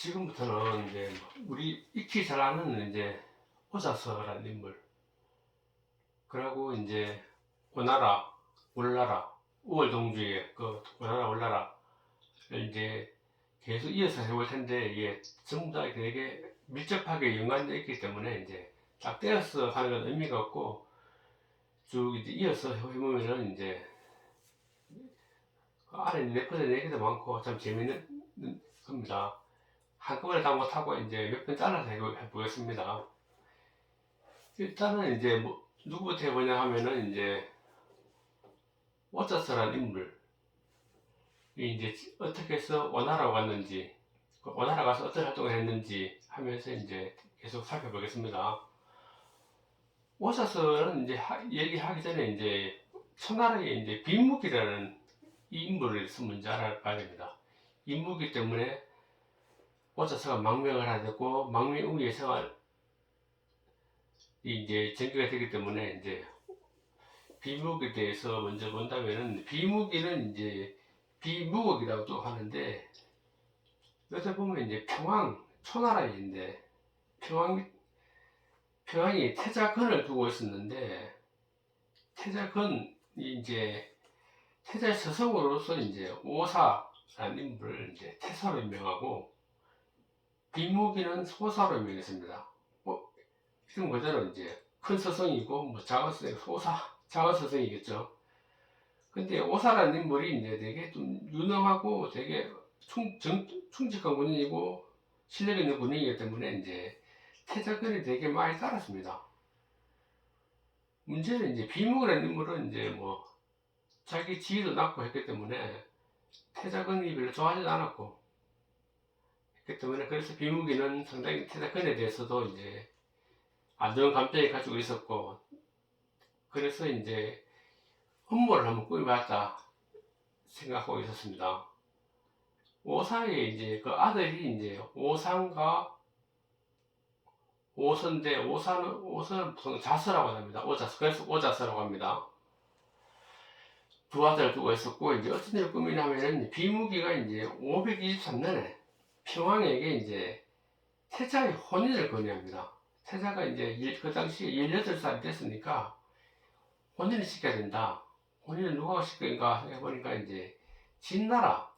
지금부터는 이제 우리 익히 잘 아는 이제 오자서라는 인물, 그리고 이제 오나라, 올나라, 우월동주의 그 오나라, 올나라를 이제 계속 이어서 해볼 텐데, 이게 전부 다 되게 밀접하게 연관되어 있기 때문에 이제 딱 떼어서 하는 건 의미가 없고, 쭉 이제 이어서 해보면은 이제 그 안에 내포된 얘기도 많고 참 재밌는 겁니다. 한꺼번에 다 못하고 이제 몇 번 잘라서 해보겠습니다. 일단은 이제 뭐 누구부터 해보냐 하면은 이제 오자스라는 인물이 이제 어떻게 해서 원나라로 갔는지, 원나라 가서 어떤 활동을 했는지 하면서 이제 계속 살펴보겠습니다. 오자스는 이제 얘기하기 전에 이제 청나라의 이제 빈무기라는 이 인물을 먼저 알아봐야 됩니다. 인무기 때문에 오자스가 망명을 하게 됐고, 망명 후에 생활이 이제 전개가 되기 때문에 이제 비무기에 대해서 먼저 본다면은, 비무기는 이제 비무국이라고도 하는데, 여기서 보면 이제 평왕, 초나라인데, 평왕이 태자건을 두고 있었는데, 태자건이 이제 태자의 서성으로서 이제 오사라는 인물을 이제 태사로 임명하고, 비무기는 소사로 임명했습니다. 지금 그대로 이제 큰 서성이고, 뭐 작은 서성, 작은 서성이겠죠. 근데 오사라는 인물이 이제 되게 좀 유능하고 되게 충직한 군인이고 실력 있는 군인이기 때문에 이제 태자권이 되게 많이 따랐습니다. 문제는 이제 비무라는 인물은 이제 뭐 자기 지위도 낮고 했기 때문에 태자권이 별로 좋아하지도 않았고 했기 때문에, 그래서 비무기는 상당히 태자권에 대해서도 이제 안 좋은 감정을 가지고 있었고, 그래서 이제 음모를 한번 꾸며봤다 생각하고 있었습니다. 오사의 이제 그 아들이 이제 오산과 오선대, 오선은 보통 자서라고 합니다. 오자서, 그래서 오자서라고 합니다. 두 아들을 두고 있었고, 이제 어떤 일을 꾸미냐면은 비무기가 이제 523년에 평왕에게 이제 태자의 혼인을 건의합니다. 태자가 이제 그 당시에 18살이 됐으니까 혼인을 시켜야 된다. 혼인을 누가 시킬까 해보니까 이제 진나라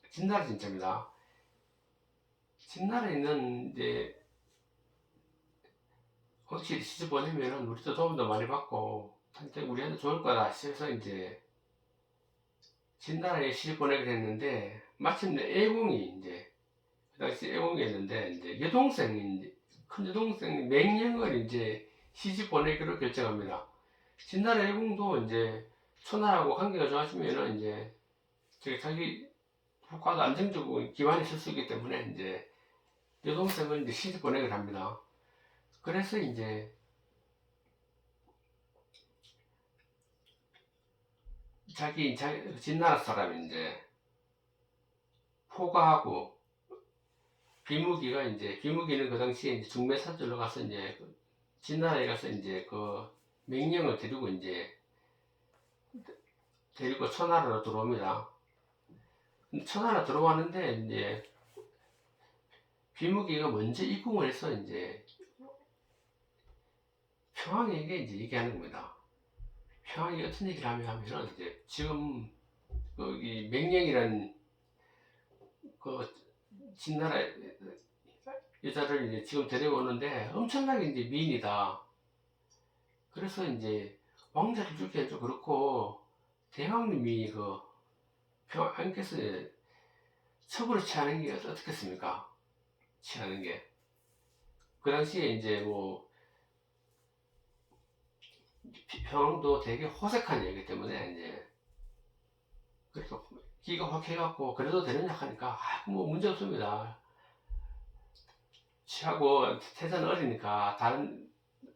진짜입니다. 진나라에 있는 이제 확실히 시집 보내면은 우리도 도움도 많이 받고 우리한테 좋을 거다 싶어서 이제 진나라에 시집 보내게 됐는데, 마침내 애공이 이제 그 당시 애공이었는데 이제 큰 여동생 맹령을 이제 시집 보내기로 결정합니다. 진나라 애공도 이제 초나라하고 관계가 좋아지면은 이제 자기 국가도 안정적으로 기반이 있을 수 있기 때문에 이제 여동생을 이제 시집 보내기로 합니다. 그래서 이제 자기 진나라 사람이 이제 포가하고, 비무기는 그 당시에 이제 중매사절로 가서 이제 진나라에 가서 이제 그 맹령을 데리고 천하로 들어옵니다. 천하로 들어왔는데 이제 비무기가 먼저 입궁을 해서 이제 평왕에게 이제 얘기하는 겁니다. 평왕이 어떤 얘기를 하면은 이제 지금 이 맹령이라는 그 진나라 여자를 이제 지금 데려오는데 엄청나게 이제 미인이다. 그래서 이제 왕자를 주기엔 좀 그렇고, 대왕님이 그 평왕께서 첩으로 취하는 게 어떻겠습니까? 취하는 게. 그 당시에 이제 뭐 평왕도 되게 호색한 얘기 때문에 이제 그래서 기가 확 해갖고 그래도 되느냐 하니까 뭐 문제 없습니다. 취하고 태자는 어리니까 다른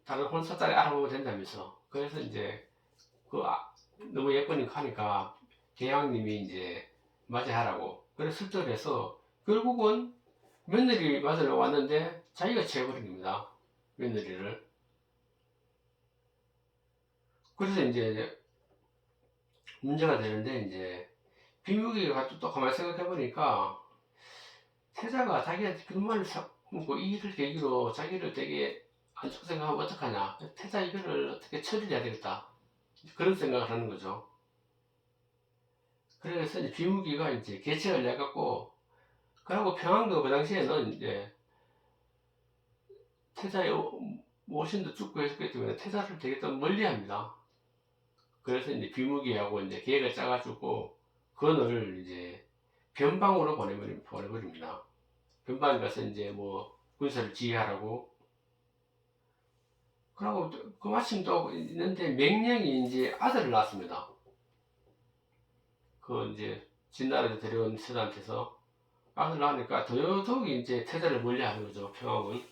혼사딸이 알아보면 된다면서. 그래서 이제 너무 예쁘니까 하니까 대왕님이 이제 맞이하라고 그래 설득해서 결국은 며느리 맞으러 왔는데 자기가 취해버린 겁니다. 며느리를. 그래서 이제 문제가 되는데, 이제 비무기가 또 가만히 생각해보니까 태자가 자기한테 그만을 삼고 이 일을 계기로 자기를 되게 안 좋게 생각하면 어떡하냐. 태자 이거를 어떻게 처리를 해야 되겠다. 그런 생각을 하는 거죠. 그래서 이제 비무기가 이제 계책을 내갖고, 그리고 평안도 그 당시에는 이제 태자의 모신도 죽고 했기 때문에 태자를 되게 좀 멀리 합니다. 그래서 이제 비무기하고 이제 계획을 짜가지고 건을 이제 변방으로 보내버립니다. 변방에 가서 이제 뭐 군사를 지휘하라고. 그러고 그 마침 또 있는데 맹령이 이제 아들을 낳았습니다. 그 이제 진나라에서 데려온 세자한테서 아들을 낳으니까 더더욱 이제 태자를 멀리하는 거죠, 평왕은.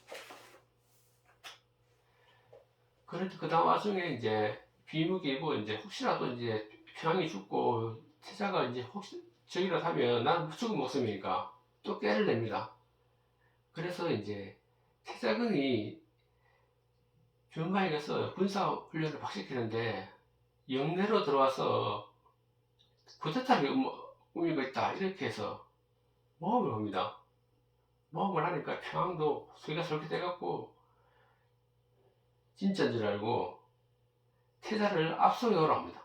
그래도 그 다음 와중에 이제 비무기고 이제 혹시라도 이제 평왕이 죽고 태자가 이제 혹시 저기라도 하면 난 죽은 목숨이니까 또 깨를 냅니다. 그래서 이제 태자군이 변방에 가서 군사훈련을 막 시키는데 영내로 들어와서 쿠데타를 꾸미고 있다 이렇게 해서 모험을 합니다. 모험을 하니까 평양도 소리가 솔깃해갖고 진짜인 줄 알고 태자를 압송해오라 합니다.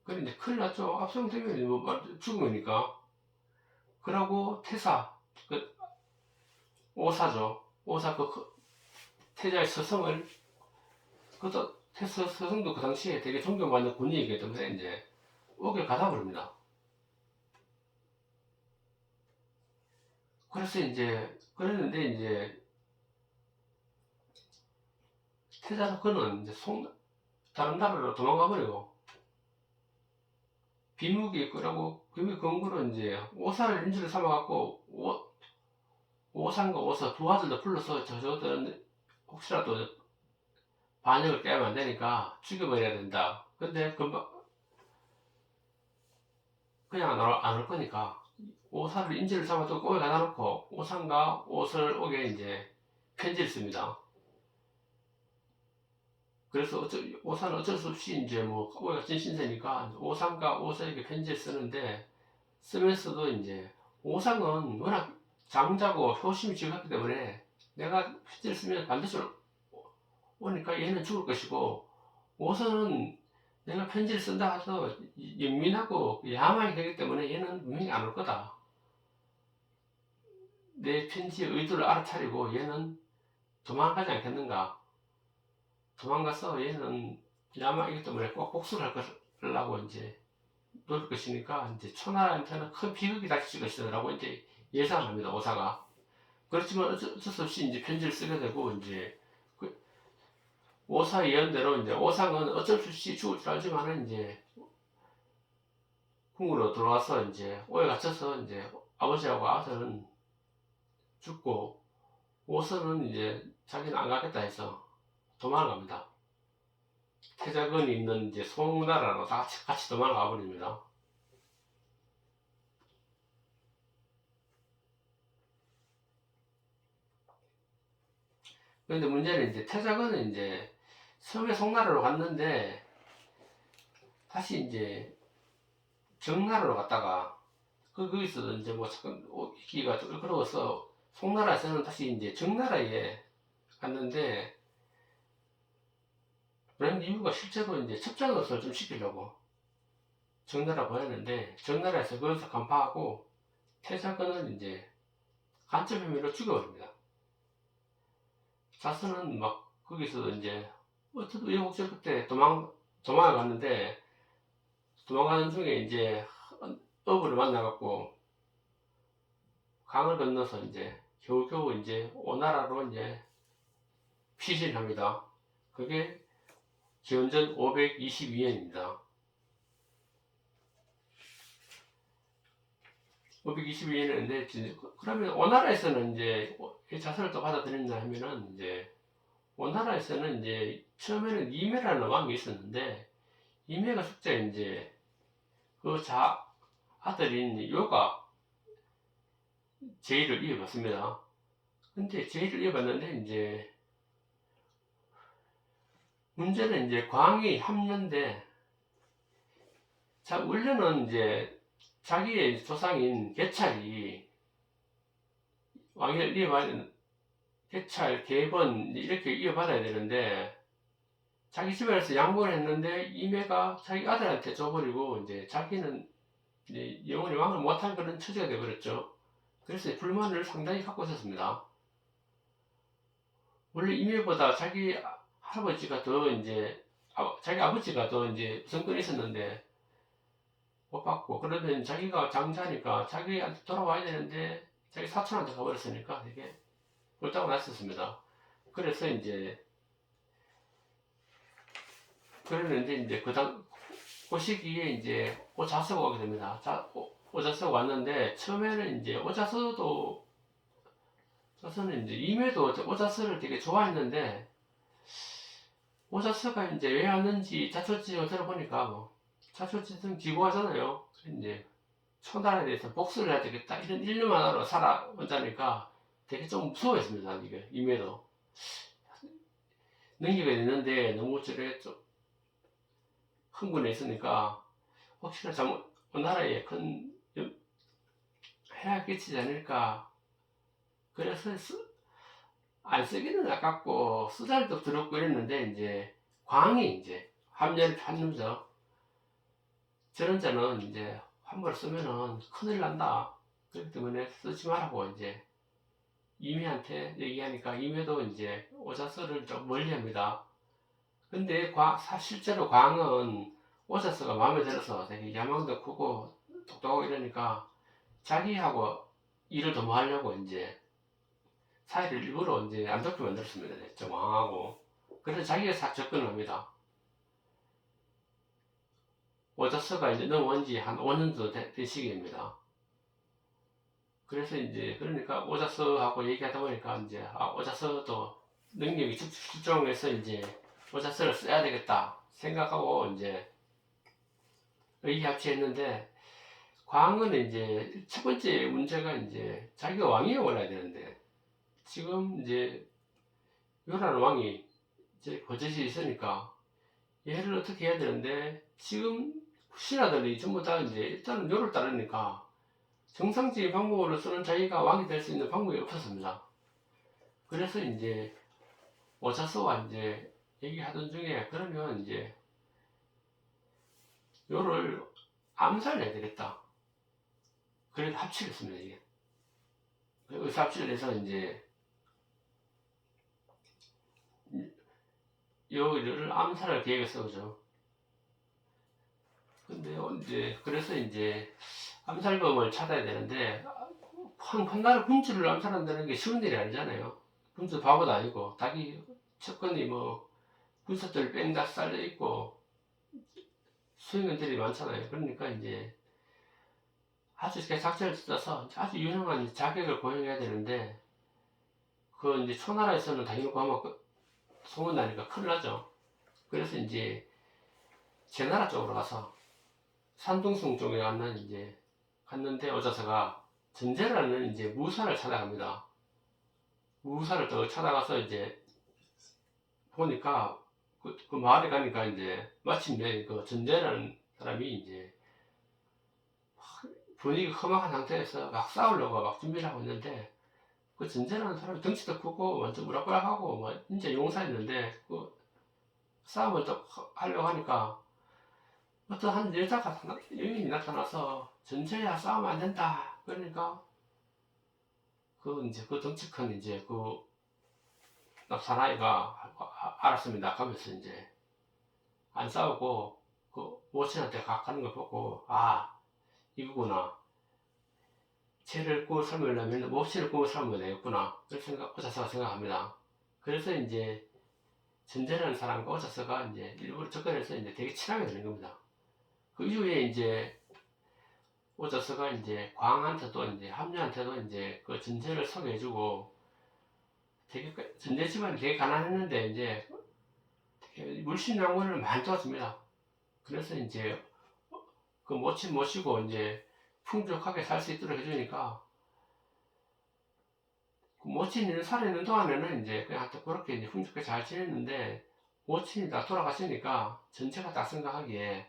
그래 이제 큰일 났죠. 압송되면 뭐 죽으니까. 그러고 태사, 그 오사죠. 오사 그 태자의 서성을, 그것도 서성도 그 당시에 되게 존경받는 군인이기 때문에 이제 옥에 가다 버립니다. 그래서 이제 그랬는데 이제 태자 그는 이제 다른 나라로 도망가 버리고 비무기 끄라고 비무기 건구로 이제 오사를 인질로 삼아갖고 오산과 오사 두 아들도 불러서 저들은 혹시라도 반역을 깨면 안 되니까 죽여버려야 된다. 근데 금방 그냥 안 올 거니까 오사를 인질을 삼아서 꼬에 가다 놓고 오산과 오설 옥에 이제 편지를 씁니다. 그래서 오산은 어쩔 수 없이 이제 뭐 꼬에 갇힌 신세니까 오산과 오설에게 편지를 쓰는데 쓰면서도 이제 오상은 워낙 장자고 효심이 지었기 때문에 내가 편지를 쓰면 반드시 오니까 얘는 죽을 것이고 오선은 내가 편지를 쓴다 해서 영민하고 야망이 되기 때문에 얘는 분명히 안 올 거다. 내 편지의 의도를 알아차리고 얘는 도망가지 않겠는가. 도망가서 얘는 야망이기 때문에 꼭 복수를 하려고 이제 놓을 것이니까 이제 초나라한테는 큰 비극이 닥칠 것이라고 이제 예상합니다, 오사가. 그렇지만 어쩔 수 없이 이제 편지를 쓰게 되고 이제 그 오사 예언대로 이제 오상은 어쩔 수 없이 죽을 줄 알지만은 이제 궁으로 들어와서 이제 오에 갇혀서 이제 아버지하고 아들은 죽고 오선은 이제 자기는 안 가겠다 해서 도망갑니다. 태자근이 있는 이제 송나라로 다 같이 도망가 버립니다. 그런데 문제는 이제 태자근은 이제 처음에 송나라로 갔는데 다시 이제 정나라로 갔다가 거기서 이제 뭐 잠깐 기가 끌어서 송나라에서는 다시 이제 정나라에 갔는데 그런 이유가 실제로 이제 첩자노릇을 좀 시키려고 정나라 보냈는데 정나라에서 거기서 간파하고 태자근은 이제 간첩 혐의로 죽여버립니다. 자선은 막 거기서 이제 어떤 우여곡절 끝에 도망을 갔는데 도망가는 중에 이제 어부를 만나갖고 강을 건너서 이제 겨우겨우 이제 오나라로 이제 피신합니다. 그게 기원전 522년입니다. 522년인데 그러면 오나라에서는 이제 자선을 또 받아들였나 하면은 이제 오나라에서는 이제 처음에는 이매라는 왕이 있었는데 이매가 숙제 이제 그 아들인 요가 제의를 이어받습니다. 근데 제의를 이어받는데 이제 문제는 이제 광이 합류인데 자 원래는 이제 자기의 조상인 개찰이 왕위를 이어받는 개찰, 계번 이렇게 이어받아야 되는데 자기 집안에서 양보를 했는데 이매가 자기 아들한테 줘버리고 이제 자기는 이제 영원히 왕을 못할 그런 처지가 되어버렸죠. 그래서 불만을 상당히 갖고 있었습니다. 원래 이매보다 자기 할아버지가 더 이제 자기 아버지가 더 이제 우선권이 있었는데 못 받고 그러면 자기가 장자니까 자기한테 돌아와야 되는데 자기 사촌한테 가버렸으니까 되게 꼴다고 났었습니다. 그래서 이제 그러는데 이제 그 시기에 이제 오자서가 오게 됩니다. 오자서가 왔는데 처음에는 이제 오자서는 이제 임에도 오자서를 되게 좋아했는데 오자서가 이제 왜 왔는지 자초지종을 들어보니까 뭐 자초지종 기고하잖아요. 이제 초나라에 대해서 복수를 해야 되겠다 이런 일념만 하러 살아온다니까 되게 좀 무서워했습니다. 이게 임에도 능력이 있는데 너무 저래 좀 흥분해 있으니까 혹시나 잘못 나라에 큰 해가 끼치지 않을까. 그래서 안 쓰기는 아깝고 쓰잘도 들었고 이랬는데 이제 광이 이제 합리화를 하면서 저런 자는 이제 함부로 쓰면은 큰일 난다. 그렇기 때문에 쓰지 말라고 이제 이미한테 얘기하니까 이미도 이제 오자서를 좀 멀리 합니다. 근데 실제로 광은 오자서가 마음에 들어서 되게 야망도 크고 똑똑하고 이러니까 자기하고 일을 더 뭐 하려고 이제 사회를 일부러 이제 안 좋게 만들었습니다. 좀 왕하고. 그래서 자기가 접근을 합니다. 오자서가 이제 넘어온 지 한 5년도 된 시기입니다. 그래서 이제 그러니까 오자서하고 얘기하다 보니까 이제 오자서도 능력이 출중해서 이제 오자서를 써야 되겠다 생각하고 이제 의기합치했는데 광은 이제 첫 번째 문제가 이제 자기가 왕위에 올라야 되는데 지금 이제 요라는 왕이 이제 거짓이 있으니까 얘를 어떻게 해야 되는데 지금 신하들이 전부 다 이제 일단은 요를 따르니까 정상적인 방법으로서는 자기가 왕이 될 수 있는 방법이 없었습니다. 그래서 이제 오자서와 이제 얘기하던 중에 그러면 이제 요를 암살해야 되겠다. 그래서 합치를 했습니다. 이게 의사합치를 해서 이제 요를 암살할 계획을 세우죠. 근데 이제 그래서 이제 암살범을 찾아야 되는데 한 나라 군주를 암살한다는 게 쉬운 일이 아니잖아요. 군주 바보도 아니고 자기 측근이 뭐 군사들 뺑다 쌓여 있고 수행원들이 많잖아요. 그러니까 이제 아주 작전을 짜서 아주 유능한 자객을 고용해야 되는데 그 이제 초나라에서는 당연히 아마 소문나니까 큰일 나죠. 그래서 이제 제나라 쪽으로 가서 산둥성 쪽에 갔는데 오자서가 전제라는 이제 무사를 찾아갑니다. 무사를 또 찾아가서 이제 보니까 그 마을에 가니까 이제 마침내 그 전제라는 사람이 이제 분위기 험악한 상태에서 막 싸우려고 막 준비를 하고 있는데 그 전제라는 사람이 덩치도 크고 완전 우락부락하고 뭐 진짜 용사였는데 그 싸움을 또 하려고 하니까 어떤 한 여인이 나타나서 전제야 싸우면 안 된다. 그러니까 그 이제 그 덩치 큰 이제 그 사나이가 알았습니다. 가면서 이제 안 싸우고 그 모친한테 가는 걸 보고 이거구나. 쟤를 꾸어 삶으려면 모친을 꾸어 삶으면 되겠구나. 그렇게 오자서가 생각합니다. 그래서 이제 전제라는 사람과 오자서가 이제 일부러 접근해서 이제 되게 친하게 되는 겁니다. 그 이후에 이제 오자서가 이제 광한테도 이제 함녀한테도 이제 그 전제를 소개해주고 되게 전제 집안이 되게 가난했는데 이제 되게 물신양원을 많이 도와줍니다. 그래서 이제 그 모친 모시고 이제 풍족하게 살 수 있도록 해주니까 그 모친이 살아있는 동안에는 이제 그냥 그렇게 이제 풍족하게 잘 지냈는데 모친이 다 돌아가시니까 전체가 딱 생각하기에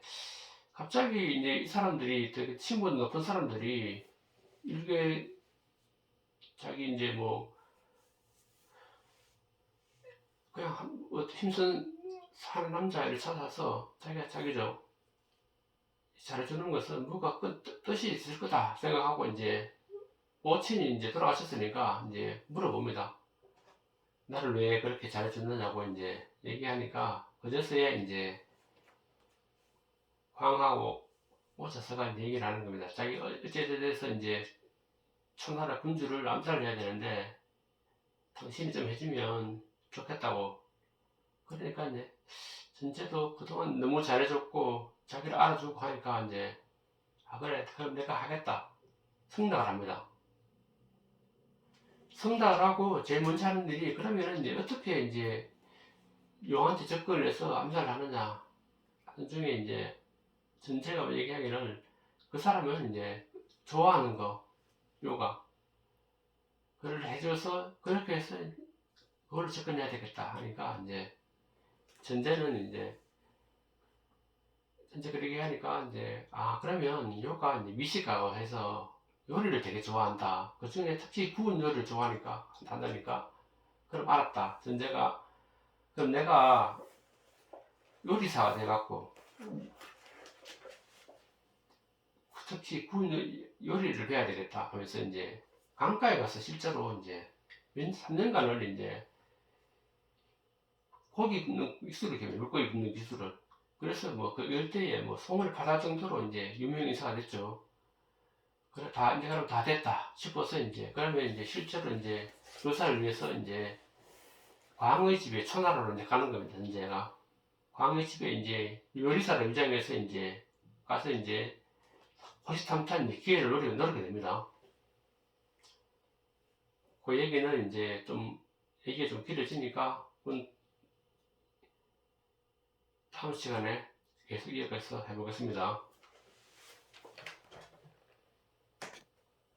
갑자기 이제 이 사람들이 되게 친분 높은 사람들이 이렇게 자기 이제 뭐 그냥 힘쓴 사는 남자를 찾아서 자기가 자기죠 잘해주는 것은 뭐가 뜻이 있을 거다 생각하고 이제 모친이 이제 돌아가셨으니까 이제 물어봅니다. 나를 왜 그렇게 잘해줬느냐고 이제 얘기하니까 그제서야 이제 황하고 오셔서가 얘기를 하는 겁니다. 자기 어찌에 대해서 이제 청나라 군주를 암살해야 되는데 당신이 좀 해주면 좋겠다고. 그러니까 이제 전체도 그동안 너무 잘해줬고 자기를 알아주고 하니까 이제 아 그래 그럼 내가 하겠다 승낙을 합니다. 승낙을 하고 제일 먼저 하는 일이 그러면은 이제 어떻게 이제 용한테 접근을 해서 암살을 하느냐. 나중에 이제 전체가 얘기하기를 그 사람은 이제 좋아하는 거 요가 그걸 해줘서 그렇게 해서 그걸로 접근해야 되겠다 하니까 이제 전제는 이제 전제 그렇게 하니까 이제 아 그러면 요가 이제 미식가고 해서 요리를 되게 좋아한다. 그 중에 특히 구운 요리를 좋아하니까 한다니까 그럼 알았다. 전제가 그럼 내가 요리사가 돼갖고 특히 구운 요리를 배워야 되겠다 하면서 이제 강가에 가서 실제로 이제 3년간을 이제 고기 굽는 기술을 배워요. 물고기 굽는 기술을. 그래서 뭐 그 열대에 뭐 송을 파다 정도로 이제 유명 인사가 됐죠. 그래 다 이제 그럼 다 됐다 싶어서 이제 그러면 이제 실제로 이제 조사를 위해서 이제 광의 집에 초나라로 이제 가는 겁니다. 이제가 광의 집에 이제 요리사를 위장해서 이제 가서 이제 호시탐탐 기회를 노리게 됩니다. 그 얘기는 이제 좀 얘기가 좀 길어지니까 다음 시간에 계속 이어가서 해보겠습니다.